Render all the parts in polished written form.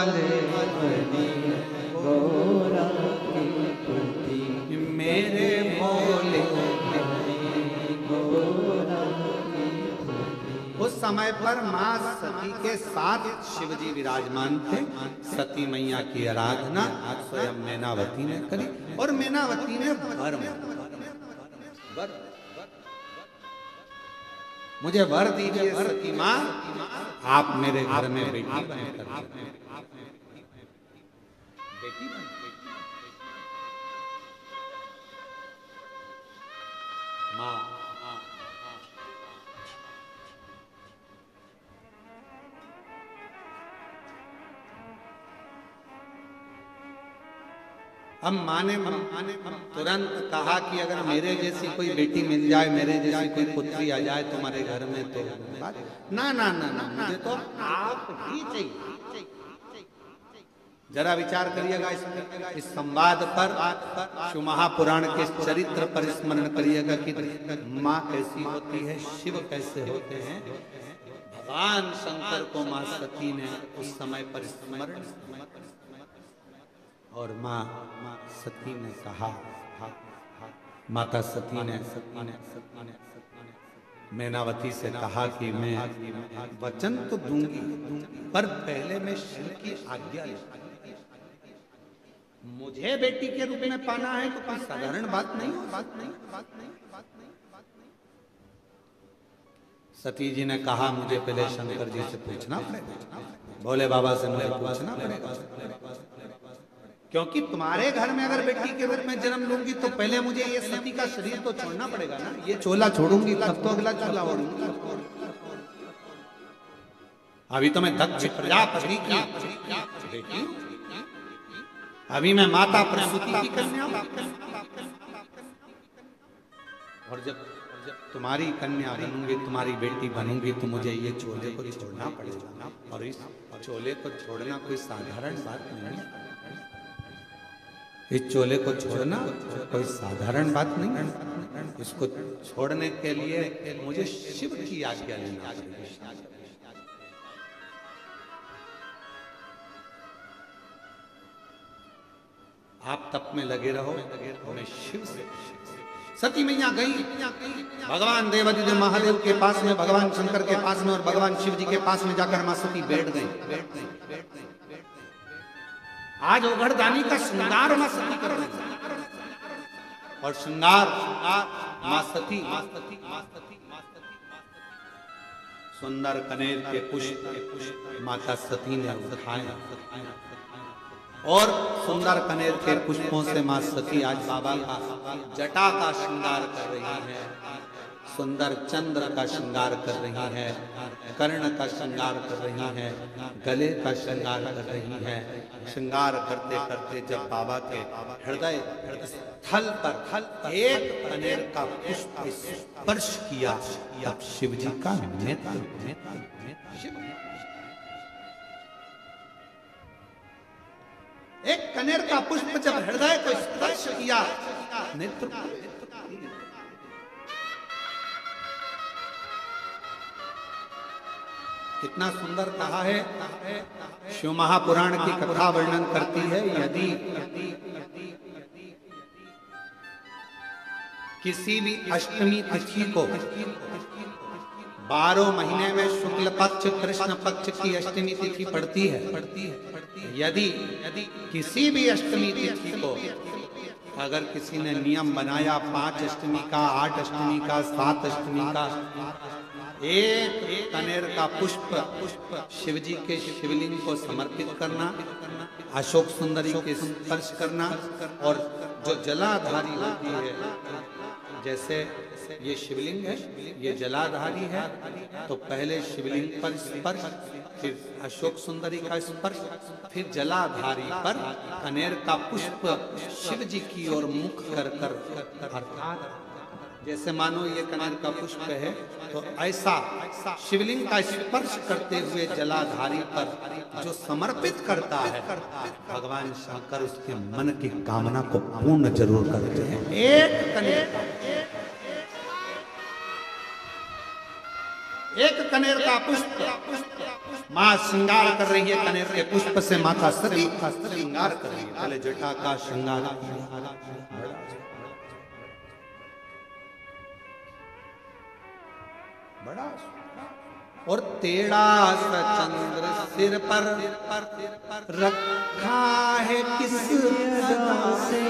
वाले मणि गौरा की पुत्री, मेरे भोले गौरा की पुत्री। उस समय पर मां सती के साथ शिवजी विराजमान थे। सती मैया की आराधना स्वयं मैनावती ने करी और मैनावती ने वर मांगा, मुझे वर दीजिए सती मां, आप मेरे घर में बेटी बनकर बेटी बन। मां हम माने तुरंत कहा कि अगर मेरे जैसी कोई बेटी मिल जाए, मेरे जैसी कोई पुत्री आ जाए तुम्हारे घर में तो ना ना ना ना, मुझे तो आप ही चाहिए। जरा विचार करिएगा इस संवाद पर, शिव महापुराण के चरित्र पर स्मरण करिएगा कि माँ कैसी होती है, शिव कैसे होते हैं। भगवान शंकर को माँ सती ने उस समय पर स्मरण, और माँ सती ने कहा, माता सती ने मैनावती से कहा कि मैं वचन तो दूंगी, पर पहले मैं शिव की आज्ञा लूंगी। मुझे बेटी के रूप में पाना है तो कोई साधारण बात नहीं। सती जी ने कहा मुझे पहले शंकर जी से पूछना पड़ेगा, भोले बाबा से मुझे पूछना पड़ेगा, क्योंकि तुम्हारे घर में अगर बेटी के रूप में जन्म लूंगी तो पहले मुझे ये सती का शरीर तो छोड़ना पड़ेगा ना। ये चोला छोड़ूंगी तब तो अगला चोला ओढ़ूंगी। अभी तो मैं दक्ष प्रजापति की बेटी, अभी मैं माता प्रसूति की कन्या, और जब तुम्हारी कन्या बनूंगी, तुम्हारी बेटी बनूंगी तो मुझे ये चोले को छोड़ना पड़ेगा। और इस चोले को छोड़ना कोई साधारण बात नहीं है। इस चोले को छोड़ना कोई साधारण बात नहीं है। इसको छोड़ने के लिए मुझे शिव की आज्ञा लेनी पड़ेगी। आप तप में लगे रहो, मैं शिव से। सती मैया गई भगवान देवादिदेव महादेव के पास में, भगवान शंकर के पास में और भगवान शिव जी के पास में जाकर मां सती बैठ गई। आज ओघड़दानी का श्रृंगार मां सती कर रही है, और श्रृंगार मां सती सुंदर कनेर के पुष्प माता सती ने उठाए, और सुंदर कनेर के पुष्पों से मां सती आज बाबा का जटा का श्रृंगार कर रही है, सुंदर चंद्र का श्रृंगार कर रही है, कर्ण का श्रृंगार कर रही है, गले का श्रृंगार कर रही है। श्रृंगार करते करते जब बाबा के हृदय स्थल पर एक कनेर का पुष्प स्पर्श किया, तब शिव जी का नेत्र, एक कनेर का पुष्प जब हृदय को स्पर्श किया, नेत्र कितना सुंदर कहा है। शिव महापुराण की कथा वर्णन करती है, यदि किसी भी अष्टमी तिथि को 12 महीने में शुक्ल पक्ष कृष्ण पक्ष की अष्टमी तिथि पड़ती है, यदि किसी भी अष्टमी तिथि को अगर किसी ने नियम बनाया 5 अष्टमी का, 8 अष्टमी का, 7 अष्टमी का, एक कनेर का पुष्प शिवजी के शिवलिंग को समर्पित करना, अशोक सुंदरी के स्पर्श करना, और जो जलाधारी होती है, जैसे ये शिवलिंग है, ये जलाधारी है, तो पहले शिवलिंग पर स्पर्श, फिर अशोक सुंदरी का स्पर्श, फिर जलाधारी पर कनेर का पुष्प शिव जी की ओर मुख कर कर, अर्थात जैसे मानो ये कनेर का पुष्प है, तो ऐसा शिवलिंग का स्पर्श करते हुए जलाधारी पर जो समर्पित करता है, भगवान शंकर उसके मन की कामना को पूर्ण जरूर करते हैं। एक कनेर का पुष्प माँ श्रृंगार कर रही है। कनेर के पुष्प से माता सती श्रृंगार कर रही है। पहले जटा का श्रृंगार, बड़ा और टेढ़ा सा चंद्र सिर पर रखा है किस अदा से,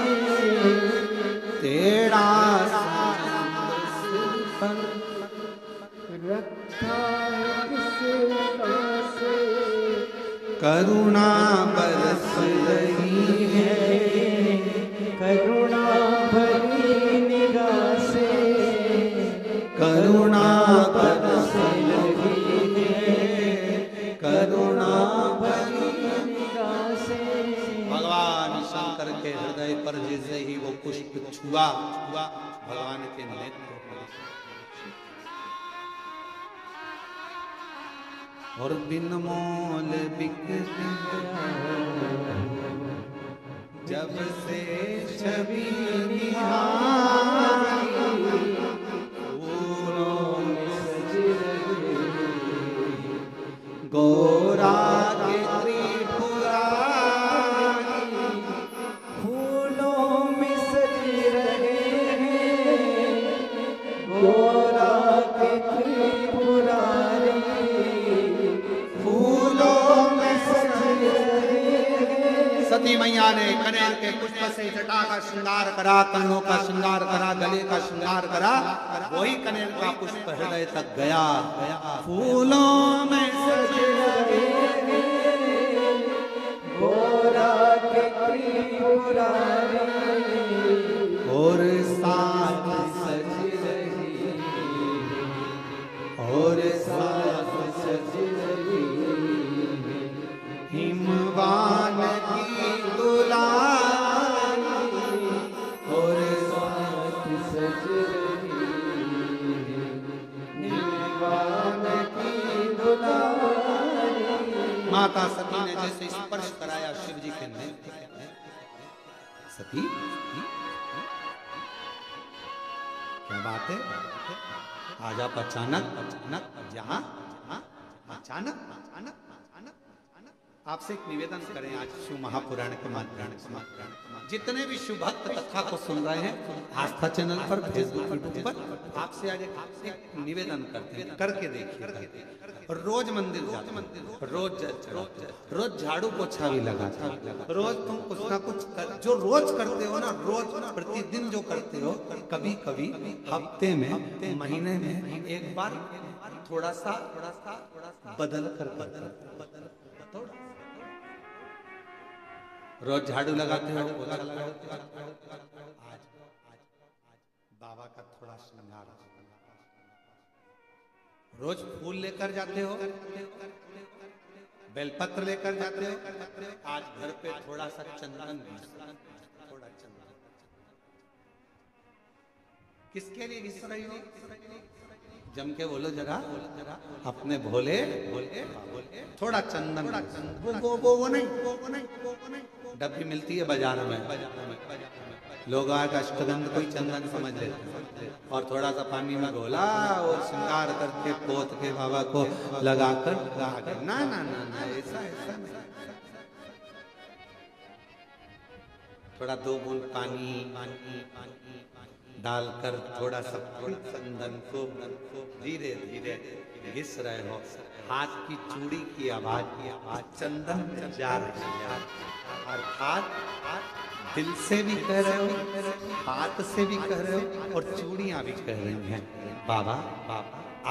टेढ़ा सा चंद्र सिर पर रखा है किस अदा से, करुणा बरस रही है, करुणा भरी निगाह से, करुणा बरस रही है, करुणा भरी निगाह से। भगवान शंकर के हृदय पर जैसे ही वो पुष्प छुआ, भगवान के नेत्र और बिन मोल बिक जब से छवि निहारी, फूलों में सज रहे गोरा के त्रिपुरारी, फूलों में सज रहे हैं गोरा के त्रिपुरारी, सती मैया ने कनेर के पुष्प से जटा का श्रृंगार करा, कर्णों का श्रृंगार करा, गले का श्रृंगार करा। वही कनेर का पुष्प हृदय तक गया। फूलों में सज रहे गोरा के त्रिपुरारी, और साथ सज रही, और साथ सज रही हिमवान की दुलारी, और साथ सज रही हिमवान की दुलारी। माता सती ने जैसे स्पर्श कराया शिव जी के नेत्र, सती क्या बात है, आज आप अचानक जहां अचानक आपसे एक निवेदन करें। आज शिव महापुराण के माध्यम से जितने भी शिव भक्त कथा को सुन रहे हैं आस्था चैनल पर, फेसबुक यूट्यूब पर, आपसे आज एक निवेदन करते हैं, करके देखिए। रोज मंदिर जाते, रोज जल चढ़ाते, रोज झाड़ू पोछा भी लगाते, रोज तुम कुछ ना कुछ जो रोज करते हो ना, रोज प्रतिदिन जो करते हो, कभी कभी हफ्ते में, महीने में एक बार थोड़ा सा बदल कर रोज झाड़ू लगाते हो, पोछा लगाते हो, आज बाबा का थोड़ा श्रृंगार, रोज फूल लेकर जाते हो, बेलपत्र लेकर जाते हो, आज घर पे थोड़ा सा चंदन, थोड़ा चंदन किसके लिए घिस रही हो? जम के बोलो जरा, अपने भोले थोड़ा चंदन, वो नहीं, डब्बी मिलती है बाजार में, लोग आज अष्टगंध कोई चंदन समझ लेते हैं, और थोड़ा सा पानी में घोला और श्रृंगार करके पोत के बाबा को लगाकर ना ना ना ना, ऐसा नहीं। थोड़ा 2 बूंद पानी डालकर थोड़ा सा चंदन को धीरे धीरे घिस रहे हो, हाथ की चूड़ी की आवाज चंदन जा रही है, अर्थात दिल से भी कह रहे हो, हाथ से भी कह रहे हो, और चूड़ियां भी कह रही हैं बाबा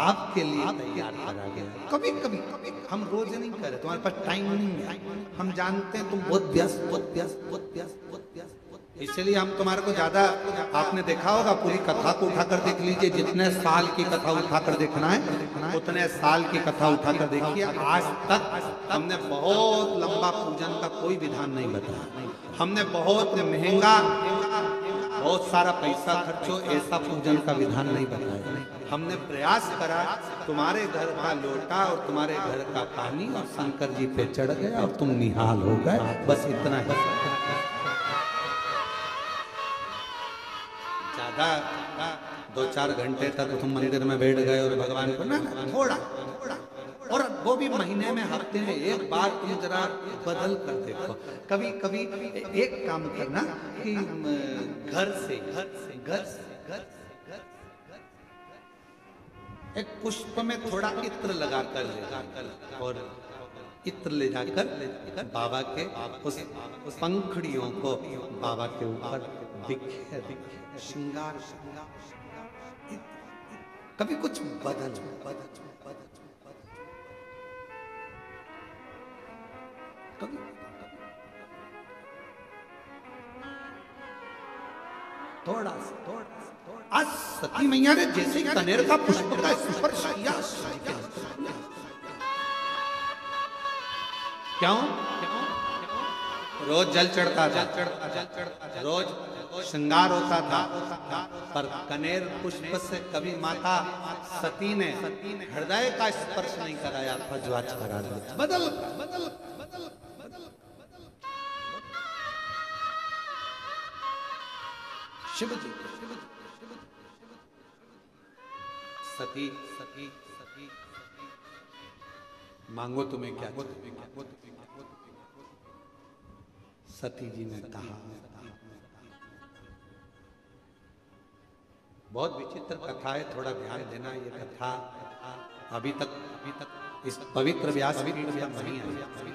आपके लिए तैयार करा गया। कभी कभी हम रोज नहीं कर रहे, तुम्हारे पास टाइम नहीं है, हम जानते हैं तुम बहुत व्यस्त, इसलिए हम तुम्हारे को ज्यादा, आपने देखा होगा पूरी कथा को उठाकर देख लीजिए, जितने साल की कथा उठाकर देखना है उतने साल की कथा उठाकर देखिए। आज तक हमने बहुत लंबा पूजन का कोई विधान नहीं बताया, हमने बहुत महंगा, बहुत सारा पैसा खर्चो ऐसा पूजन का विधान नहीं बताया। हमने प्रयास करा तुम्हारे घर का लोटा और तुम्हारे घर का पानी और शंकर जी पे चढ़ गया और तुम निहाल हो गए, बस इतना ही। ज्यादा 2-4 घंटे तक तुम मंदिर में बैठ गए और भगवान को ना थोड़ा वो भी महीने में, हफ्ते में एक बार तुम जरा बदल कर देखो। कभी कभी एक काम करना कि घर से एक पुष्प में थोड़ा इत्र लगा कर और इत्र ले जाकर बाबा के उस पंखड़ियों को बाबा के ऊपर बिखेर श्रृंगार। कभी कुछ बदल कभी थोड़ा आज सती मैया ने जैसे कनेर का पुष्प का स्पर्श किया, क्यों? रोज जल चढ़ता था, रोज श्रृंगार होता था, पर कनेर पुष्प से कभी माता सती ने हृदय का स्पर्श नहीं कराया था जो आज करा दिया। बदल शिव जी सती मांगो तुम्हें क्या चाहिए? सती जी ने कहा, बहुत विचित्र कथा है, थोड़ा ध्यान देना। ये कथा अभी तक इस पवित्र व्यास पीठ पर नहीं आई।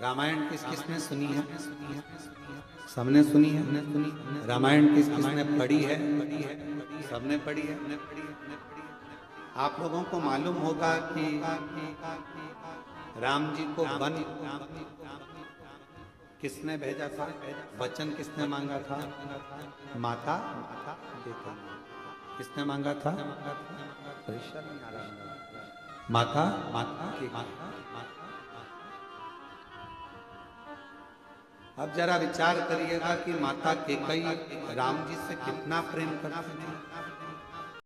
रामायण किसने सुनी है? सबने सुनी है। रामायण किसने पढ़ी है? सबने पढ़ी है। आप लोगों को मालूम होगा कि राम जी को वन किसने भेजा था? वचन किसने मांगा था? माता पिता। किसने मांगा था? माता अब जरा विचार करिएगा कि माता केकई राम जी से कितना प्रेम करती थी।